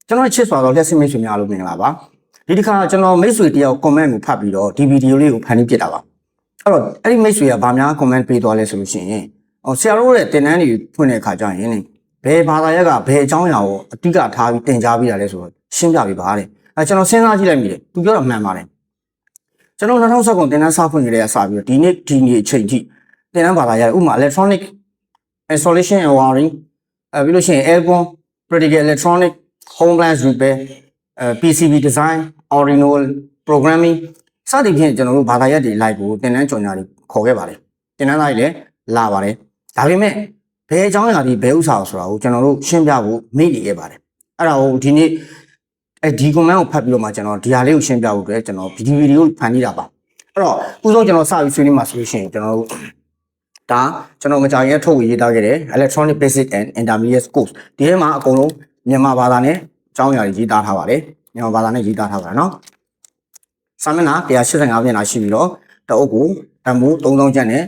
ကျွန်တော်ချစ်စွာတော့လက်စစ်မိတ်ဆွေများလို့မြင်လာပါဒီတစ်ခါကျွန်တော်မိတ်ဆွေတယောက် comment ကိုဖတ်ပြီးတော့ဒီဗီဒီယိုလေးကိုဖန်တီးပြတာပါအဲ့တော့အဲ့ဒီမိတ်ဆွေကဗာများ comment ပေးသွားလဲဆိုလို့ရှိရင်ဆရာတို့ရဲ့တင်တန်းတွေဖွင့်တဲ့အခါကျရင်ဘယ်ဘာသာရပ်ကဘယ်အကြောင်းအရာကိုအတိအကထားပြီးတင်ကြားပေးတာလဲဆိုတော့ရှင်းပြပေးပါတဲ့ကျွန်တော်စဉ်းစားကြည့်လိုက်မိတယ်သူပြောတာမှန်ပါတယ်ကျွန်တော်2019တင်တန်းစဖွင့်နေတဲ့စပြီးတော့ဒီနေ့အချိန်ထိတင်တန်းဘာသာရပ်ဥပမာ electronic installation and wiring ပြီးလို့ရှိရင် aircon practical electronic home appliance repair PCB design Arduino programming စသဖြင့်ကျွန်တော်တို့ဘာသာရပ်တွေလိုက်ကိုတင်တန်းကြော်ညာတွေခေါ်ခဲ့ပါတယ်တင်တန်းသားတွေလည်းလာပါတယ်ဒါပေမဲ့ဘယ်အကြောင်းအရာဒီဘယ်ဥစ္စာဆိုတာကိုကျွန်တော်တို့ရှင်းပြဖို့မေ့နေခဲ့ပါတယ်အဲ့ဒါကိုဒီနေ့ဒီ comment ကိုဖတ်ပြီးတော့မှကျွန်တော်ဒီဟာလေးကိုရှင်းပြဖို့အတွက်ကျွန်တော်ဗီဒီယိုဖန်တီးတာပါအဲ့တော့ဥဆုံးကျွန်တော်စပြီးဆွေးနွေးမှာဆိုလို့ရှိရင်ကျွန်တော်တို့ဒါကျွန်တော်မကြာခင်ထုတ်ဝေရေးထားခဲ့တဲ့ Electronic Basic and Intermediate Course ဒီထဲမှာအကုန်လုံးမြန်မာဘာသာနဲ့အကြောင်းအရာတွေရေးသားထားပါတယ်မြန်မာဘာသာနဲ့ရေးသားထားပါတယ်နော်စာမျက်နှာ185မျက်နှာရှိပြီးတော့တအုပ်ကိုတမိုး3000ကျပ်နဲ့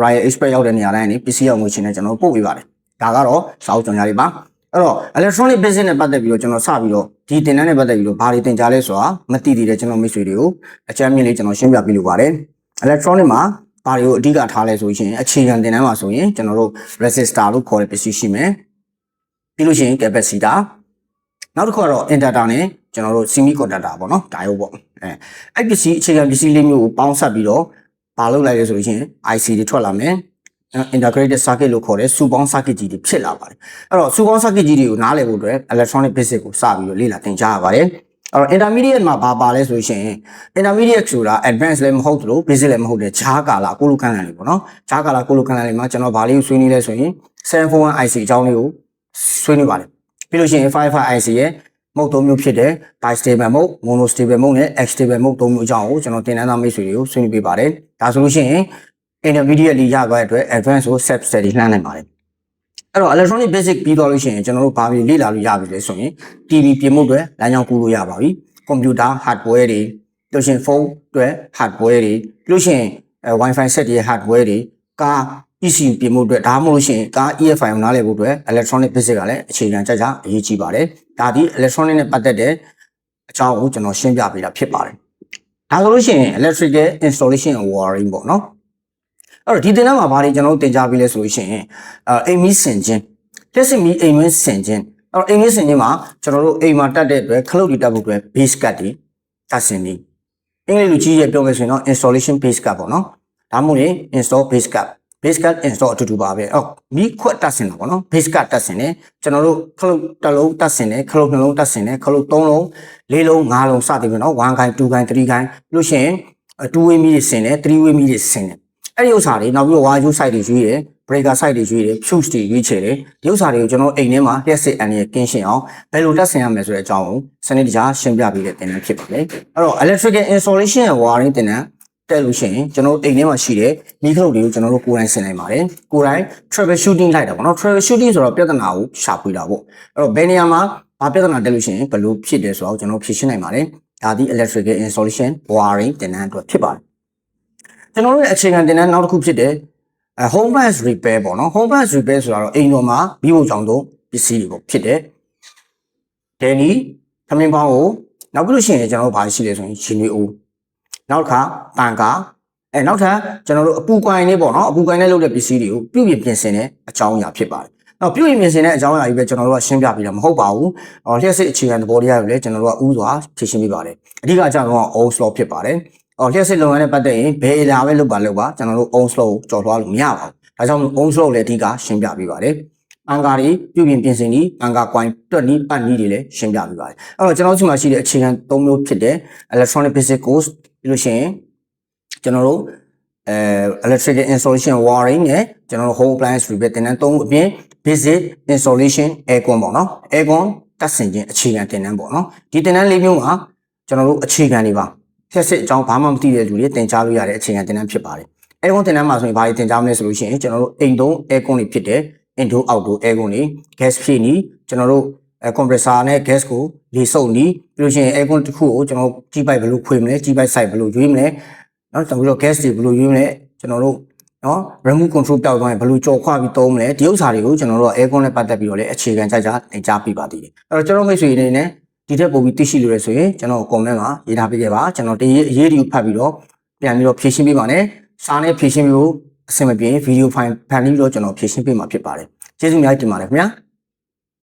Royal Express ရောက်တဲ့နေရာတိုင်းနေပစ္စည်းရောက်ငွေချင်းနဲ့ကျွန်တော်ပို့ပေးပါတယ်ဒါကတော့စာအုပ်ကြော်ညာတွေပါအဲ့တော့ Electronic Basic နဲ့ပတ်သက်ပြီးတော့ကျွန်တော်စပြီးတော့ဒီသင်တန်းနဲ့ပတ်သက်ပြီးတော့ဘာတွေသင်ကြားလဲဆိုတာမသိသေးတဲ့ကျွန်တော်မိတ်ဆွေတွေကိုအကြမ်းမြင့်လေးကျွန်တော်ရှင်းပြပေးလိုပါတယ် Electronic မှာဘာတွေကိုအဓိကထားလဲဆိုရင်အခြေခံသင်တန်းမှာဆိုရင်ကျွန်တော်တို့ resistor လို့ခေါ်တဲ့ပစ္စည်းရှိမယ်ပြီးလို့ရှိရင် capacitor နောက်တစ်ခုကတော့ inductor နဲ့ကျွန်တော်တို့ semiconductor ပေါ့နော် diode ပေါ့အဲ့ပစ္စည်းအခြေခံပစ္စည်းလေးမျိုးကိုပေါင်းစပ်ပြီးတော့ဘာလုပ်လိုက်လဲဆိုရင် IC တွေထွက်လာမယ် integrated circuit လို့ခေါ်တဲ့စုပေါင်း circuit ကြီးတွေဖြစ်လာပါတယ်အဲ့တော့စုပေါင်း circuit ကြီးတွေကိုနားလည်ဖို့အတွက် electronic basic ကိုစပြီးတော့လေ့လာသင်ကြားရပါတယ်အဲ့တော့ intermediate မှာဘာပါလဲဆိုရင် intermediate ဆိုတာ advanced လည်းမဟုတ်သလို basic လည်းမဟုတ်တဲ့ခြားကာလကိုလိုခန်းလန်လေးပေါ့နော်ခြားကာလကိုလိုခန်းလန်လေးမှာကျွန်တော်ဘာလေးကိုဆွေးနွေးလဲဆိုရင် 741 IC အကြောင်းလေးကိုဆွေးနွေးပါတယ်ပြီးလို့ရှိရင် 55 IC ရဲ့မုတ်သုံးမျိုးဖြစ်တဲ့ bistable mode monostable mode နဲ့ xstable mode သုံးမျိုးအကြောင်းကိုကျွန်တော်သင်တန်းသားမိတ်ဆွေတွေကိုဆွေးနွေးပေးပါတယ်ဒါဆိုလို့ရှိရင် intermediate လေးရသွားတဲ့အတွက် advanced ကို step study လှမ်းနိုင်ပါတယ်အဲ့တော့ electronic basic ပြီးတော့လို့ရှိရင်ကျွန်တော်တို့ဘာပြီးလေ့လာလို့ရပြီလဲဆိုရင် TV ပြင်မှုတွေလမ်းကြောင်းကူးလို့ရပါပြီ computer hardware တွေလို့ရှိရင် phone တွေ hardware တွေလို့ရှိရင်Wi-Fi set တွေ hardware တွေကား ECU ပြင်မှုတွေဒါမှမဟုတ်လို့ရှိရင်ကား EFI ကိုနားလည်ဖို့အတွက် electronic basic ကလည်းအခြေခံကြကြအရေးကြီးပါတယ်ဒါဒီ electronic နဲ့ပတ်သက်တဲ့အကြောင်းကိုကျွန်တော်ရှင်းပြပေးတာဖြစ်ပါတယ်ဒါဆိုလို့ရှိရင် electrical installation and wiring ပေါ့နော်အဲ့တော့ဒီသင်တန်းမှာဘာတွေကျွန်တော်တို့သင်ကြားပေးလဲဆိုလို့ရှိရင်အိမ်မီးဆင်ခြင်းလက်စစ်မီးအိမ်မီးဆင်ခြင်းအဲ့တော့အိမ်မီးဆင်ခြင်းမှာကျွန်တော်တို့အိမ်မှာတက်တဲ့အတွက်ခလုတ်တွေတက်ဖို့အတွက် base cut တွေတက်ဆင်နေအင်္ဂလိပ်လိုကြီးရပြောမယ်ဆိုရင်တော့ installation base cut ပေါ့နော်ဒါမှမဟုတ်ရင် install base cut base cut install အတူတူပါပဲအော်မီးခွက်တက်ဆင်တာပေါ့နော် base cut တက်ဆင်တယ်ကျွန်တော်တို့ခလုတ်တစ်လုံးတက်ဆင်တယ်ခလုတ်နှလုံးတက်ဆင်တယ်ခလုတ်3လုံး4လုံး5လုံးစသည်ဖြင့်နော်1 kind 2 kind 3 kind လို့ရှိရင်2 way မီးတွေဆင်တယ်3 way မီးတွေဆင်တယ်အဲ့ဒီဥစ္စာတွေနောက်ပြီးတော့ wire site တွေရွေးတယ် breaker site တွေရွေးတယ် fuse တွေရွေးချယ်တယ်ဒီဥစ္စာတွေကိုကျွန်တော်အိမ်ထဲမှာလျှက်စစ်အန်ရကင်းရှင်းအောင်ဘယ်လိုတက်ဆင်ရမလဲဆိုတဲ့အကြောင်းကိုစနစ်တကျရှင်းပြပေးတဲ့သင်တန်းဖြစ်ပါတယ်အဲ့တော့ electrical installation and wiring သင်တန်းတက်လို့ရှိရင်ကျွန်တော်အိမ်ထဲမှာရှိတဲ့မီးခလုတ်တွေကိုကျွန်တော်တို့ကိုယ်တိုင်ဆင်နိုင်ပါတယ်ကိုယ်တိုင် trouble shooting လိုက်တာပေါ့နော် trouble shooting ဆိုတော့ပြဿနာကိုရှာဖွေတာပေါ့အဲ့တော့ဘယ်နေရာမှာဘာပြဿနာတက်လို့ရှိရင်ဘယ်လိုဖြစ်တယ်ဆိုတော့ကျွန်တော်ဖြေရှင်းနိုင်ပါတယ်ဒါဒီ electrical installation wiring သင်တန်းအတွက်ဖြစ်ပါတယ်ကျွန်တော်တို့ရဲ့အခြေခံသင်တန်းနောက်တစ်ခုဖြစ်တဲ့ home appliance repair ပေါ့နော် home appliance repair ဆိုတာတော့အိမ်တော်မှာမီးဖို့ကြောင့်တော့ပစ္စည်းတွေပေါ့ဖြစ်တဲ့ဒယ်နီသမင်းပေါင်းကိုနောက်ပြီးလို့ရှိရင်ကျွန်တော်တို့ဘာရှိလဲဆိုရင်ရှင်တွေအိုးနောက်တစ်ခါပန်ကာနောက်ထပ်ကျွန်တော်တို့အပူကွိုင်လေးပေါ့နော်အပူကွိုင်လေးလုပ်တဲ့ပစ္စည်းတွေကိုပြုပြင်ပြင်ဆင်တဲ့အကြောင်းအရာဖြစ်ပါတယ်နောက်ပြုပြင်ပြင်ဆင်တဲ့အကြောင်းအရာကြီးပဲကျွန်တော်တို့ကရှင်းပြပေးတာမဟုတ်ပါဘူးလျှက်စစ်အခြေခံသဘောတရားကိုလည်းကျွန်တော်တို့ကဥစွာဖြည့်ရှင်းပေးပါတယ်အဓိကအကြောင်းက Ohm's law ဖြစ်ပါတယ်လျှက်စစ်လုပ်ငန်းနဲ့ပတ်သက်ရင်ဘယ်အရာပဲလုပ်ပါကျွန်တော်တို့ Ohm's law ကိုကျော်လွှားလို့မရပါဘူးဒါကြောင့် Ohm's law လည်းအဓိကရှင်းပြပေးပါတယ်အင်္ဂါတွေပြုပြင်ပြင်ဆင်ပြီးအင်္ဂါကွိုင်တွက်နီးပတ်နီးတွေလည်းရှင်းပြပေးပါတယ်အဲ့တော့ကျွန်တော်တို့ဒီမှာရှိတဲ့အခြေခံ၃မျိုးဖြစ်တဲ့ electronic basic course ပြီးလို့ရှိရင်ကျွန်တော်တို့electrical installation wiring နဲ့ကျွန်တော်တို့ home appliance repair သင်တန်း3အပြင် basic installation aircon ပေါ့နော် aircon တက်ဆင်ခြင်းအခြေခံသင်တန်းပေါ့နော်ဒီသင်တန်း၄မျိုးမှာကျွန်တော်တို့အခြေခံတွေပါလျှက်စစ်အကြောင်းဘာမှမသိတဲ့လူတွေသင်ကြားလို့ရတဲ့အခြေခံသင်တန်းဖြစ်ပါတယ် aircon သင်တန်းမှာဆိုရင်ဘာတွေသင်ကြားမလဲဆိုလို့ရှိရင်ကျွန်တော်တို့အိမ်သုံး aircon တွေဖြစ်တဲ့ indoor outdoor aircon တွေ gas ဖြည့်နီးကျွန်တော်တို့ compressor နဲ့ gas ကိုလေစုပ်နီးပြီးလို့ရှိရင် aircon တစ်ခုကိုကျွန်တော်ကြီးပိုက်ဘယ်လိုခွေမလဲကြီးပိုက် site ဘယ်လိုရွေးမလဲနောက်ပြီးတော့ gas တွေဘယ်လိုရွေးမလဲကျွန်တော်တို့ နော် remote control ပျောက်သွားရင်ဘယ်လိုကြော်ခွပြီးသုံးမလဲဒီဥစ္စာတွေကိုကျွန်တော်တို့ aircon နဲ့ပတ်သက်ပြီးတော့လည်းအခြေခံကြတင်ကြားပြပါသေးတယ်အဲ့တော့ကျွန်တော်မိတ်ဆွေအနေနဲ့ဒီထက်ပိုပြီးသိရှိလို့ရဆိုရင်ကျွန်တော် comment မှာရေးထားပေးခဲ့ပါကျွန်တော်ဒီအရေးတွေကိုဖတ်ပြီးတော့ပြန်ပြီးတော့ဖြည့်ရှင်းပေးပါနဲ့စာနဲ့ဖြည့်ရှင်းပြီးလို့အဆင်မပြေဗီဒီယိုဖိုင်ဖန်ပြီးတော့ကျွန်တော်ဖြည့်ရှင်းပေးမှာဖြစ်ပါတယ်ကျေးဇူးအများကြီးတင်ပါတယ်ခင်ဗျာ